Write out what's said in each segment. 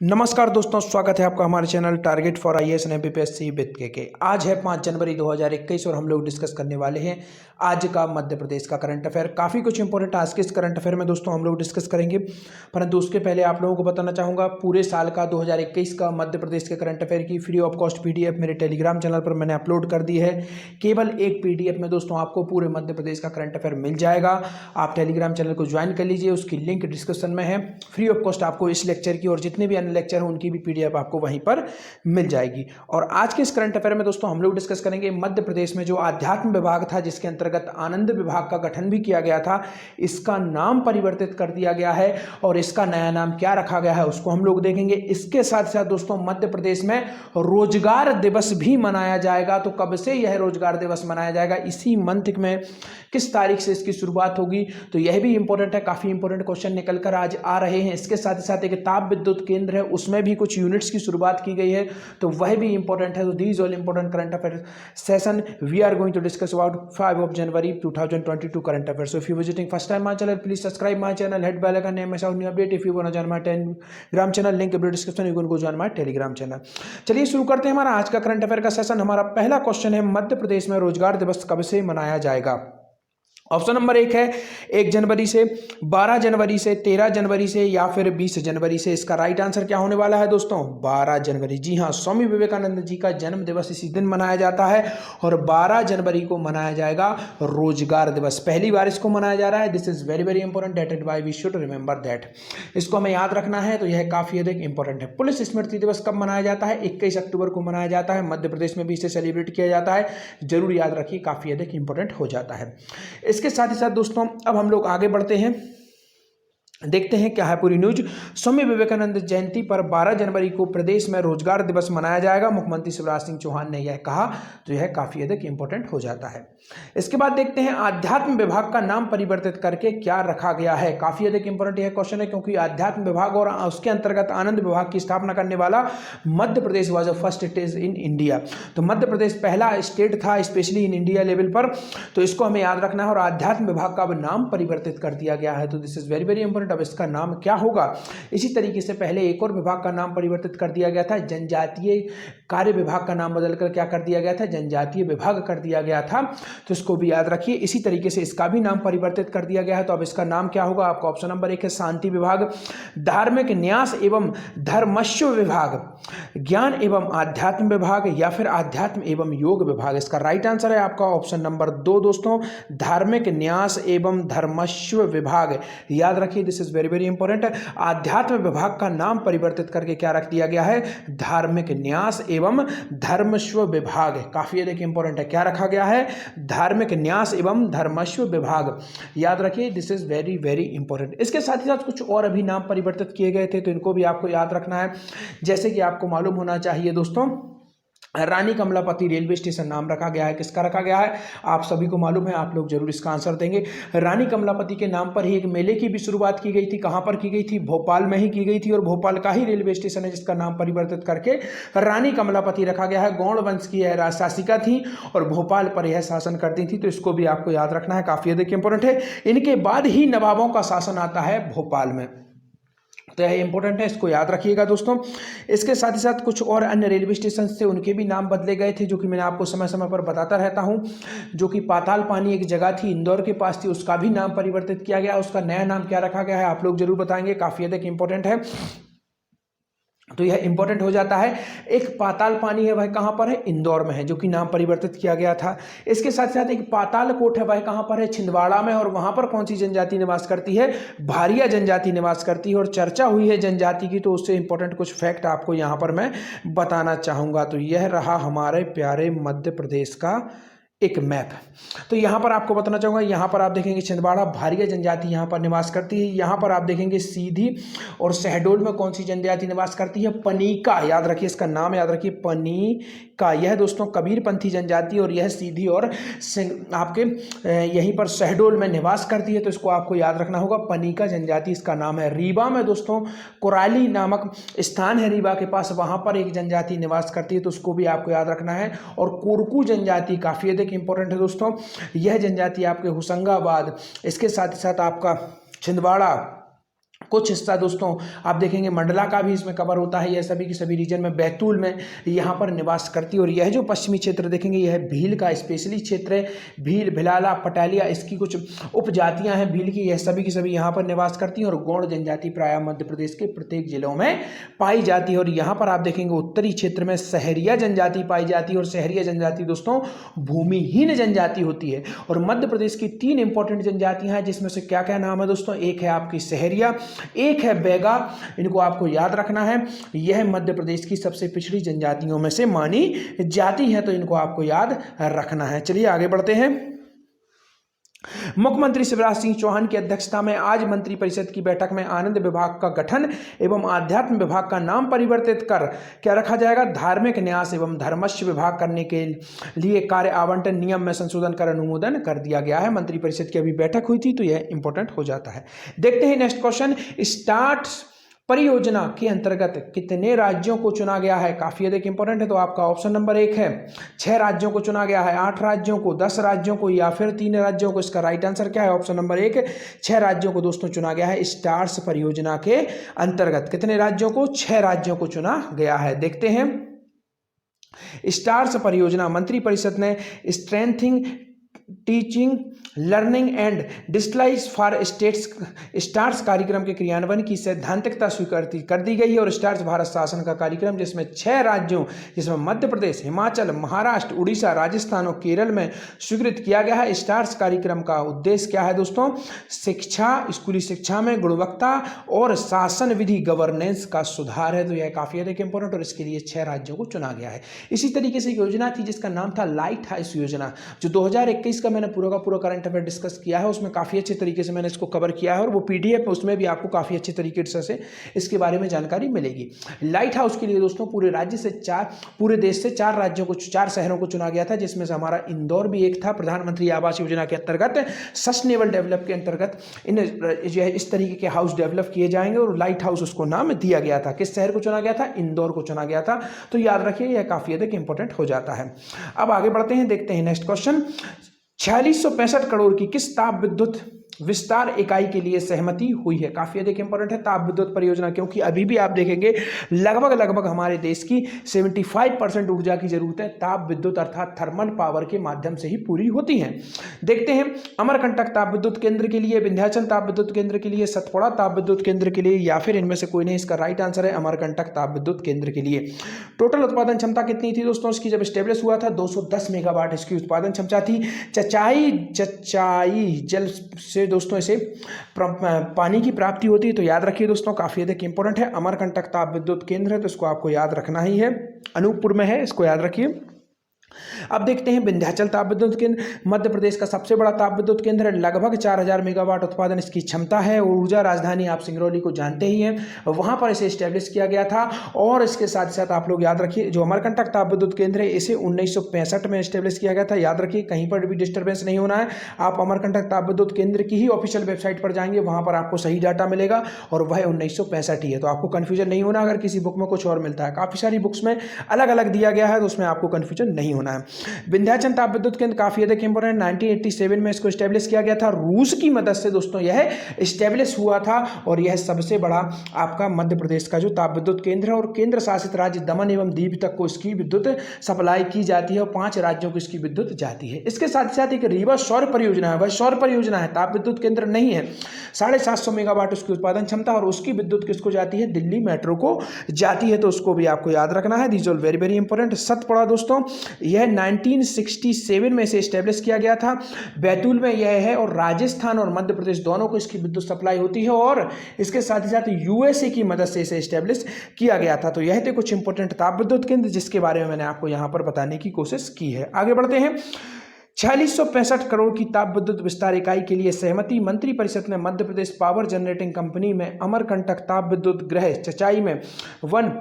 नमस्कार दोस्तों, स्वागत है आपका हमारे channel target for IAS and MPPSC with के। आज है 5 जनवरी 2021 और हम लोग डिस्कस करने वाले हैं आज का मध्य प्रदेश का करंट अफेयर। काफ़ी कुछ इंपॉर्टेंट आज के इस करंट अफेयर में दोस्तों हम लोग डिस्कस करेंगे, परंतु उसके पहले आप लोगों को बताना चाहूँगा पूरे साल का 2021 का मध्य प्रदेश के करंट अफेयर की फ्री ऑफ कॉस्ट पीडीएफ मेरे टेलीग्राम चैनल पर मैंने अपलोड कर दी है। केवल एक पीडीएफ में दोस्तों आपको पूरे मध्य प्रदेश का करंट अफेयर मिल जाएगा। आप टेलीग्राम चैनल को ज्वाइन कर लीजिए, उसकी लिंक डिस्क्रिप्शन में है। फ्री ऑफ कॉस्ट आपको इस लेक्चर की और जितने भी अन्य लेक्चर हैं उनकी भी पीडीएफ आपको वहीं पर मिल जाएगी। और आज के इस करंट अफेयर में दोस्तों हम लोग डिस्कस करेंगे मध्य प्रदेश में जो अध्यात्म विभाग था, जिसके अंतर्गत आनंद विभाग का गठन भी किया गया था, इसका नाम परिवर्तित कर दिया गया है और इसका नया नाम क्या रखा गया है उसको हम लोग देखेंगे। इसके साथ साथ दोस्तों मध्य प्रदेश में रोजगार दिवस भी मनाया जाएगा। तो कब से यह रोजगार दिवस मनाया जाएगा, इसी मंथ में किस तारीख से इसकी शुरुआत होगी, तो यह भी इंपॉर्टेंट है। काफी इंपॉर्टेंट क्वेश्चन निकल कर आज आ रहे हैं। इसके साथ ही साथ एक ताप विद्युत केंद्र है, उसमें भी कुछ यूनिट्स की शुरुआत की गई है, तो वह भी इंपॉर्टेंट है। तो these all important current affair session we are going to discuss about 5 of January 2022 current affair. So if you visiting first time my channel, please subscribe my channel, hit bell icon, name new update. If you want to join my Telegram channel, link in description, you can go join my Telegram channel. चलिए शुरू करते हैं हमारा आज का current affair का session. हमारा पहला क्वेश्चन है, मध्य प्रदेश में रोजगार दिवस कब से मनाया जाएगा। ऑप्शन नंबर 1 है 1 जनवरी से, 12 जनवरी से, 13 जनवरी से या फिर 20 जनवरी से। इसका राइट आंसर क्या होने वाला है दोस्तों, 12 जनवरी। जी हाँ, स्वामी विवेकानंद जी का जन्म दिवस इसी दिन मनाया जाता है और 12 जनवरी को मनाया जाएगा रोजगार दिवस। पहली बार इसको मनाया जा रहा है। This is very very important, that is why we should remember that. इसको हमें याद रखना है, तो यह काफी अधिक इंपॉर्टेंट है। पुलिस स्मृति दिवस कब मनाया जाता है, 21 अक्टूबर को मनाया जाता है। मध्य प्रदेश में भी इसे सेलिब्रेट किया जाता है, जरूर याद रखिए, काफी अधिक इंपॉर्टेंट हो जाता है। इसके साथ ही साथ दोस्तों अब हम लोग आगे बढ़ते हैं, देखते हैं क्या है पूरी न्यूज। स्वामी विवेकानंद जयंती पर 12 जनवरी को प्रदेश में रोजगार दिवस मनाया जाएगा, मुख्यमंत्री शिवराज सिंह चौहान ने यह कहा, तो यह काफी अधिक इंपॉर्टेंट हो जाता है। इसके बाद देखते हैं अध्यात्म विभाग का नाम परिवर्तित करके क्या रखा गया है। काफी अधिक इंपॉर्टेंट यह क्वेश्चन है, क्योंकि अध्यात्म विभाग और उसके अंतर्गत आनंद विभाग की स्थापना करने वाला Madhya Pradesh was the first state in India. तो मध्य प्रदेश पहला स्टेट था स्पेशली इन इंडिया लेवल पर, तो इसको हमें याद रखना है। और अध्यात्म विभाग का नाम परिवर्तित कर दिया गया है, तो this is very very important. अब इसका नाम क्या होगा। इसी तरीके से पहले एक और विभाग का नाम परिवर्तित कर दिया गया था, जनजातीय कार्य विभाग का नाम बदलकर क्या कर दिया गया था, जनजातीय विभाग कर दिया गया था, तो इसको भी याद रखिए। इसी तरीके से इसका भी नाम परिवर्तित कर दिया गया है, तो अब इसका नाम क्या होगा। आपका ऑप्शन नंबर 1 है शांति विभाग, धार्मिक न्यास एवं धर्मस्व विभाग, ज्ञान एवं आध्यात्म विभाग या फिर आध्यात्म एवं योग विभाग। इसका राइट आंसर है आपका ऑप्शन नंबर 2 दोस्तों, धार्मिक न्यास एवं धर्मस्व विभाग। याद रखिए, this is very very important. आध्यात्म विभाग का नाम परिवर्तित करके क्या रख दिया गया है, धार्मिक न्यास एवं धर्मस्व विभाग। काफी अधिक इंपॉर्टेंट है, क्या रखा गया है, धार्मिक न्यास एवं धर्मस्व विभाग। याद रखिए, this is very very important. इसके साथ ही साथ कुछ और अभी नाम परिवर्तित किए गए थे, तो इनको भी आपको याद रखना है। जैसे कि आपको मालूम होना चाहिए दोस्तों, रानी कमलापति रेलवे स्टेशन नाम रखा गया है। किसका रखा गया है, आप सभी को मालूम है, आप लोग जरूर इसका आंसर देंगे। रानी कमलापति के नाम पर ही एक मेले की भी शुरुआत की गई थी। कहां पर की गई थी, भोपाल में ही की गई थी, और भोपाल का ही रेलवे स्टेशन है जिसका नाम परिवर्तित करके रानी कमलापति रखा गया है। गौड़ वंश की यह राजशासिका थी और भोपाल पर यह शासन करती थी, तो इसको भी आपको याद रखना है, काफी अधिक इंपॉर्टेंट है। इनके बाद ही नवाबों का शासन आता है भोपाल में, तो यह इंपॉर्टेंट है, इसको याद रखिएगा दोस्तों। इसके साथ ही साथ कुछ और अन्य रेलवे स्टेशन थे, उनके भी नाम बदले गए थे, जो कि मैंने आपको समय समय पर बताता रहता हूं। जो कि पाताल पानी एक जगह थी, इंदौर के पास थी, उसका भी नाम परिवर्तित किया गया। उसका नया नाम क्या रखा गया है, आप लोग जरूर बताएंगे, काफी अधिक इंपॉर्टेंट है, तो यह इंपॉर्टेंट हो जाता है। एक पाताल पानी है, वह कहां पर है, इंदौर में है, जो कि नाम परिवर्तित किया गया था। इसके साथ साथ एक पाताल कोट है, वह कहां पर है, छिंदवाड़ा में, और वहां पर कौन सी जनजाति निवास करती है, भारिया जनजाति निवास करती है। और चर्चा हुई है जनजाति की, तो उससे इंपॉर्टेंट कुछ फैक्ट आपको यहां पर मैं बताना चाहूंगा। तो यह रहा हमारे प्यारे मध्य प्रदेश का एक मैप। तो यहाँ पर आपको बताना चाहूँगा, यहाँ पर आप देखेंगे छिंदवाड़ा भारिया जनजाति यहाँ पर निवास करती है। यहाँ पर आप देखेंगे सीधी और शहडोल में कौन सी जनजाति निवास करती है, पनीका। याद रखिए, इसका नाम याद रखिए, पनीका। यह दोस्तों कबीरपंथी जनजाति, और यह सीधी और आपके यहीं पर शहडोल में निवास करती है, तो इसको आपको याद रखना होगा, पनीका जनजाति इसका नाम है। रीवा में दोस्तों कुराली नामक स्थान है रीवा के पास, वहाँ पर एक जनजाति निवास करती है, तो उसको भी आपको याद रखना है। और कोरकू जनजाति काफ़ी अधिक इंपॉर्टेंट है दोस्तों, यह जनजाति आपके होशंगाबाद, इसके साथ ही साथ आपका छिंदवाड़ा कुछ हिस्सा दोस्तों आप देखेंगे मंडला का भी इसमें कवर होता है। यह सभी की सभी रीजन में बैतूल में यहाँ पर निवास करती है। और यह जो पश्चिमी क्षेत्र देखेंगे यह भील का स्पेशली क्षेत्र है। भील, भिलाला, पटालिया इसकी कुछ उपजातियां हैं भील की, यह सभी की सभी यहाँ पर निवास करती हैं। और गौड़ जनजाति प्रायः मध्य प्रदेश के प्रत्येक जिलों में पाई जाती है। और यहाँ पर आप देखेंगे उत्तरी क्षेत्र में सहरिया जनजाति पाई जाती है। और सहरिया जनजाति दोस्तों भूमिहीन जनजाति होती है। और मध्य प्रदेश की 3 इंपॉर्टेंट जनजातियां हैं, जिसमें से क्या क्या नाम है दोस्तों? एक है आपकी सहरिया, एक है बैगा, इनको आपको याद रखना है। यह मध्य प्रदेश की सबसे पिछड़ी जनजातियों में से मानी जाती है, तो इनको आपको याद रखना है। चलिए आगे बढ़ते हैं। मुख्यमंत्री शिवराज सिंह चौहान की अध्यक्षता में आज मंत्रिपरिषद की बैठक में आनंद विभाग का गठन एवं आध्यात्म विभाग का नाम परिवर्तित कर क्या रखा जाएगा? धार्मिक न्यास एवं धर्मस्य विभाग करने के लिए कार्य आवंटन नियम में संशोधन कर अनुमोदन कर दिया गया है। मंत्रिपरिषद की अभी बैठक हुई थी, तो यह इंपॉर्टेंट हो जाता है। देखते हैं नेक्स्ट क्वेश्चन। स्टार्ट परियोजना के अंतर्गत कितने राज्यों को चुना गया है? काफी अधिक इंपॉर्टेंट है। तो आपका ऑप्शन नंबर 1 है 6 राज्यों को चुना गया है, 8 राज्यों को, 10 राज्यों को या फिर 3 राज्यों को। इसका राइट आंसर क्या है? ऑप्शन नंबर 1 6 राज्यों को दोस्तों चुना गया है। स्टार्स परियोजना के अंतर्गत कितने राज्यों को? 6 राज्यों को चुना गया है। देखते हैं स्टार्स परियोजना मंत्रिपरिषद ने strengthening teaching learning and digitalize for states STARS कार्यक्रम के क्रियान्वयन की सैद्धांतिकता स्वीकार कर दी गई है। और स्टार्स भारत शासन का कार्यक्रम जिसमें 6 राज्यों जिसमें मध्य प्रदेश, हिमाचल, महाराष्ट्र, उड़ीसा, राजस्थान और केरल में स्वीकृत किया गया है। स्टार्स कार्यक्रम का उद्देश्य क्या है दोस्तों? शिक्षा, स्कूली शिक्षा में गुणवत्ता और शासन विधि गवर्नेंस का सुधार है। तो यह काफी अधिक इंपॉर्टेंट और इसके लिए 6 राज्यों को चुना गया है। इसी तरीके से योजना थी जिसका नाम था लाइट हाउस योजना, जो 2021 का मैंने पूरा का पूरा करंट अफेयर डिस्कस किया है। उसमें काफ़ी अच्छे तरीके से मैंने इसको कवर किया है और वो पीडीएफ उसमें भी आपको काफ़ी अच्छे तरीके से इसके बारे में जानकारी मिलेगी। लाइट हाउस के लिए दोस्तों पूरे राज्य से पूरे देश से 4 राज्यों को, 4 शहरों को चुना गया था, जिसमें से हमारा इंदौर भी एक था। प्रधानमंत्री आवास योजना के अंतर्गत सस्टेनेबल डेवलप के अंतर्गत इस तरीके के हाउस डेवलप किए जाएंगे और लाइट हाउस उसको नाम दिया गया था। किस शहर को चुना गया था? इंदौर को चुना गया था। तो याद रखिए यह काफ़ी अधिक इंपॉर्टेंट हो जाता है। अब आगे बढ़ते हैं, देखते हैं नेक्स्ट क्वेश्चन। 4665 करोड़ की किस ताप विद्युत विस्तार इकाई के लिए सहमति हुई है? काफी अधिक इंपॉर्टेंट है ताप विद्युत परियोजना, क्योंकि अभी भी आप देखेंगे लगभग हमारे देश की 75% ऊर्जा की जरूरत है ताप विद्युत अर्थात थर्मल पावर के माध्यम से ही पूरी होती है। देखते हैं अमरकंटक ताप विद्युत केंद्र के लिए, विंध्याचल ताप विद्युत केंद्र के लिए, सतपुड़ा ताप विद्युत केंद्र के लिए या फिर इनमें से कोई नहीं। इसका राइट आंसर है अमरकंटक ताप विद्युत केंद्र के लिए। टोटल उत्पादन क्षमता कितनी थी दोस्तों इसकी? जब स्टेब्लिश हुआ था 210 मेगावाट इसकी उत्पादन क्षमता थी। चचाई जल से दोस्तों इसे पानी की प्राप्ति होती है। तो याद रखिए दोस्तों काफी अधिक इंपॉर्टेंट है। अमरकंटक ताप विद्युत केंद्र है तो इसको आपको याद रखना ही है। अनूपपुर में है, इसको याद रखिए। अब देखते हैं विंध्याचल ताप विद्युत केंद्र मध्य प्रदेश का सबसे बड़ा ताप विद्युत केंद्र है। लगभग 4000 मेगावाट उत्पादन इसकी क्षमता है। ऊर्जा राजधानी आप सिंगरौली को जानते ही हैं, वहां पर इसे स्टैब्लिश किया गया था। और इसके साथ साथ आप लोग याद रखिए जो अमरकंटक ताप विद्युत केंद्र है इसे 1965 में स्टैब्लिश किया गया था। याद रखिए कहीं पर भी डिस्टर्बेंस नहीं होना है। आप अमरकंटक ताप विद्युत केंद्र की ही ऑफिशियल वेबसाइट पर जाएंगे, वहां पर आपको सही डाटा मिलेगा और वह 1965 ही है। तो आपको कंफ्यूजन नहीं होना अगर किसी बुक में कुछ और मिलता है। काफी सारी बुक्स में अलग अलग दिया गया है तो उसमें आपको कंफ्यूजन नहीं होना है। विंध्याचल ताप विद्युत केंद्र काफी अधिक इंपॉर्टेंट, 1987 में इसको स्टैब्लिश किया गया था। रूस की मदद से दोस्तों यह स्टैब्लिश हुआ था और यह सबसे बड़ा आपका मध्य प्रदेश का जो ताप विद्युत केंद्र है। और केंद्र शासित राज्य दमन एवं दीव तक को इसकी विद्युत सप्लाई की जाती है और 5 राज्यों को इसकी विद्युत जाती है। इसके साथ साथ एक रीवा सौर परियोजना है, वह सौर परियोजना है, ताप विद्युत केंद्र नहीं है। 750 मेगावाट उसकी उत्पादन क्षमता और उसकी विद्युत किसको जाती है? दिल्ली मेट्रो को जाती है। तो उसको भी आपको याद रखना है। These all very very important. Satpura दोस्तों यह 1967 में इसे स्टैब्लिश किया गया था। बैतूल में यह है और राजस्थान और मध्य प्रदेश दोनों को इसकी विद्युत सप्लाई होती है और इसके साथ ही साथ यूएसए की मदद से इसे स्टैब्लिश किया गया था। तो यह थे कुछ इंपॉर्टेंट ताप विद्युत केंद्र जिसके बारे में मैंने आपको यहां पर बताने की कोशिश की है। आगे बढ़ते हैं। 4665 करोड़ की ताप विद्युत विस्तार इकाई के लिए सहमति मंत्रिपरिषद ने Madhya Pradesh power generating company में अमरकंटक ताप विद्युत गृह चचाई में 1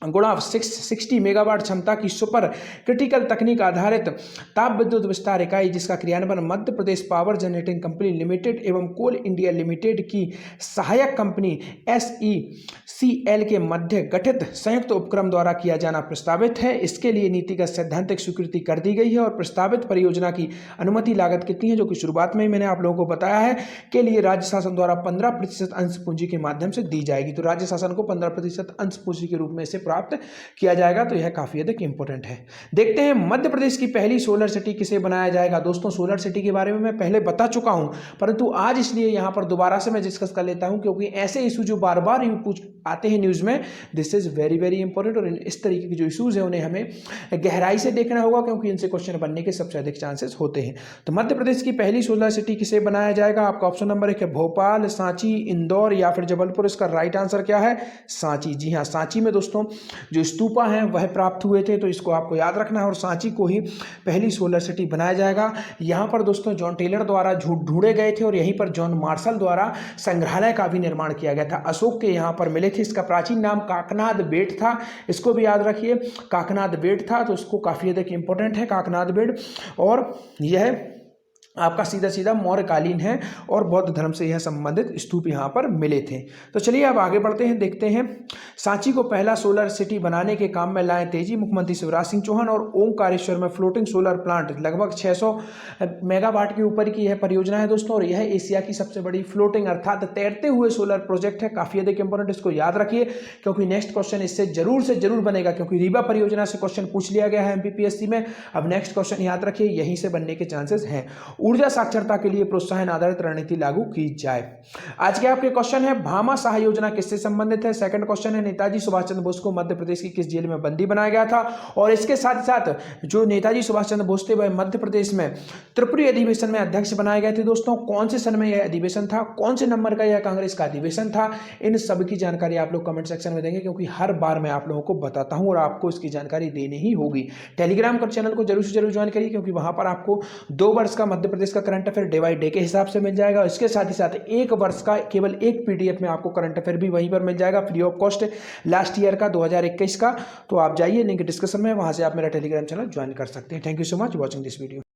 गुणा 660 मेगावाट क्षमता की सुपर क्रिटिकल तकनीक आधारित ताप विद्युत विस्तार इकाई जिसका क्रियान्वयन Madhya Pradesh power generating company limited एवं कोल इंडिया लिमिटेड की सहायक कंपनी SECL के मध्य गठित संयुक्त उपक्रम द्वारा किया जाना प्रस्तावित है। इसके लिए नीतिगत सैद्धांतिक स्वीकृति कर दी गई है और प्रस्तावित परियोजना की अनुमति लागत कितनी है, जो कि शुरुआत में ही मैंने आप लोगों को बताया है, के लिए राज्य शासन द्वारा 15% अंश पूंजी के माध्यम से दी जाएगी। तो राज्य शासन को 15% अंश पूंजी के रूप में इसे प्राप्त किया जाएगा। तो यह काफी अधिक इंपॉर्टेंट है। देखते हैं मध्य प्रदेश की पहली सोलर सिटी किसे बनाया जाएगा। दोस्तों सोलर सिटी के बारे में मैं पहले बता चुका हूं, परंतु आज इसलिए यहां पर दोबारा से मैं डिस्कस कर लेता हूं क्योंकि ऐसे इशू जो बार बार आते हैं न्यूज में, this is very very important और इस तरीके के जो इशूज है उन्हें हमें गहराई से देखना होगा क्योंकि इनसे क्वेश्चन बनने के सबसे अधिक चांसेस होते हैं। तो मध्य प्रदेश की पहली सोलर सिटी किसे बनाया जाएगा। आपका ऑप्शन नंबर 1 है भोपाल, सांची, इंदौर या फिर जबलपुर। इसका राइट आंसर क्या है, सांची। जी हाँ, सांची में दोस्तों जो स्तूपा हैं वह प्राप्त हुए थे, तो इसको आपको याद रखना है और सांची को ही पहली सोलर सिटी बनाया जाएगा। यहाँ पर दोस्तों जॉन टेलर द्वारा ढूंढे गए थे और यहीं पर जॉन मार्शल द्वारा संग्रहालय का भी निर्माण किया गया था। अशोक के यहाँ पर मिले थे। इसका प्राचीन नाम काकनाद बेट था, इसको भी याद रखिए, काकनाद बेट था, तो इसको काफी अधिक इंपॉर्टेंट है काकनाद बेट। और यह आपका सीधा सीधा मौर्यकालीन है और बौद्ध धर्म से यह संबंधित स्तूप यहाँ पर मिले थे। तो चलिए अब आगे बढ़ते हैं, देखते हैं सांची को पहला सोलर सिटी बनाने के काम में लाए तेजी। मुख्यमंत्री शिवराज सिंह चौहान और ओंकारेश्वर में फ्लोटिंग सोलर प्लांट लगभग 600 मेगावाट के ऊपर की यह परियोजना है दोस्तों और यह एशिया की सबसे बड़ी फ्लोटिंग अर्थात तैरते हुए सोलर प्रोजेक्ट है। काफी अधिक इंपॉर्टेंट, इसको याद रखिए क्योंकि नेक्स्ट क्वेश्चन इससे जरूर से जरूर बनेगा क्योंकि रीवा परियोजना से क्वेश्चन पूछ लिया गया है MPPSC में। अब नेक्स्ट क्वेश्चन याद रखिए यहीं से बनने के चांसेस हैं। ऊर्जा साक्षरता के लिए प्रोत्साहन आधारित रणनीति लागू की जाए। आज के आपके क्वेश्चन है भामाशाह योजना किससे संबंधित है। सेकंड क्वेश्चन है नेताजी सुभाष चंद्र बोस को मध्य प्रदेश की किस जेल में बंदी बनाया गया था। और इसके साथ साथ जो नेताजी सुभाष चंद्र बोस थे वह मध्य प्रदेश में त्रिपुरी अधिवेशन में अध्यक्ष बनाए गए थे दोस्तों। कौन से सन में यह अधिवेशन था, कौन से नंबर का यह कांग्रेस का अधिवेशन था, इन सब की जानकारी आप लोग कमेंट सेक्शन में देंगे क्योंकि हर बार मैं आप लोगों को बताता हूं और आपको इसकी जानकारी देनी ही होगी। टेलीग्राम का चैनल को जरूर से जरूर ज्वाइन करिए क्योंकि वहां पर आपको 2 वर्ष का मध्य प्रदेश का current affair day by day के हिसाब से मिल जाएगा। इसके साथ ही साथ 1 वर्ष का केवल एक PDF में आपको करंट अफेयर भी वहीं पर मिल जाएगा free of cost last year का 2021 का। तो आप जाइए लिंक डिस्क्रिप्शन में, वहां से आप मेरा टेलीग्राम चैनल ज्वाइन कर सकते हैं। Thank you so much watching this video.